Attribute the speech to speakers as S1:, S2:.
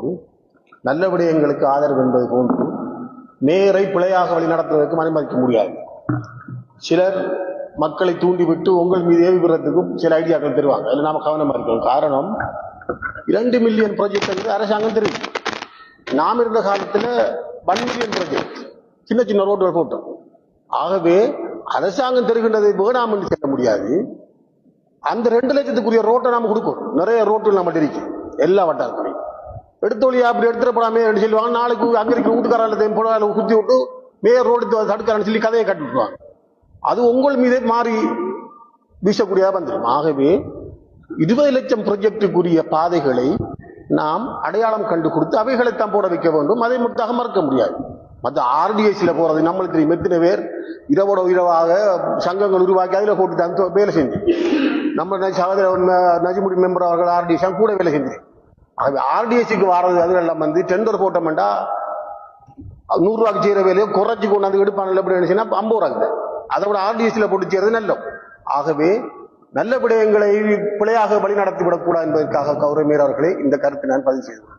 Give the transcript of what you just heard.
S1: போது நல்ல விடயங்களுக்கு ஆதரவு என்பது போன்று மேயரை பிழையாக வழி நடத்துவதற்கு அனுமதிக்க முடியாது. சிலர் மக்களை தூண்டிவிட்டு உங்கள் மீது ஏவி விடுறதுக்கும் சில ஐடியாக்கள் தருவாங்க. அதில் நாம கவனமா இருக்கணும். காரணம் 2 மில்லியன் ப்ராஜெக்ட் வந்து அரசாங்கம் தெரியும். நாம் இருந்த காலத்துல 1 மில்லியன் ப்ராஜெக்ட் சின்ன சின்ன ரோடுகள் போட்டோம். ஆகவே அரசாங்கம் தெரிகின்றதை வேணாம் என்று சொல்ல முடியாது. அந்த 2 லட்சத்துக்குரிய ரோட்டை நாம கொடுக்கணும். நிறைய ரோட்டுகள் நம்ம இருக்கு எல்லா வட்டாரத்திலையும். எடுத்தோழியா அப்படி எடுத்துடப்படாமே சொல்லுவாங்க. நாளைக்கு அங்க இருக்கிற வீட்டுக்காரால குத்தி விட்டு மேயர் ரோடு தடுக்கிறான்னு சொல்லி கதையை கட்டி விட்டுருவாங்க. அது உங்கள் மீதே மாறி வீசக்கூடியதா வந்துடும். ஆகவே 20 லட்சம் ப்ராஜெக்டுக்குரிய பாதைகளை நாம் அடையாளம் கண்டு கொடுத்து அவைகளைத்தான் போட வைக்க வேண்டும். அதை முற்றாக மறக்க முடியாது. மற்ற ஆர்டிஎஸ்ல போறது நம்மளுக்கு தெரியும். எத்தனை பேர் இரவோட இரவாக சங்கங்கள் உருவாக்கி அதில் போட்டு தான் வேலை செஞ்சு நம்ம நஜிமுடி மெம்பர் அவர்கள் ஆர்டிஎஸ் கூட வேலை செஞ்சு. ஆகவே ஆர்டிஎஸ்க்கு வாரது அதுலாம் வந்து டெண்டர் போட்டோம்டா 100 ரூபாய்க்கு செய்யற வேலையை குறைச்சி கொண்டாந்து எடுப்பாங்க. எப்படி நினைச்சுன்னா 50 ரூபாய்க்கு. அதை விட ஆர்டிஎஸ்ல போட்டு செய்யறது நல்ல. ஆகவே நல்ல விடயங்களை பிழையாக வழி நடத்திவிடக்கூடாது என்பதற்காக கௌரவ மேயர் அவர்களே இந்த கருத்தை நான் பதிவு செய்தேன்.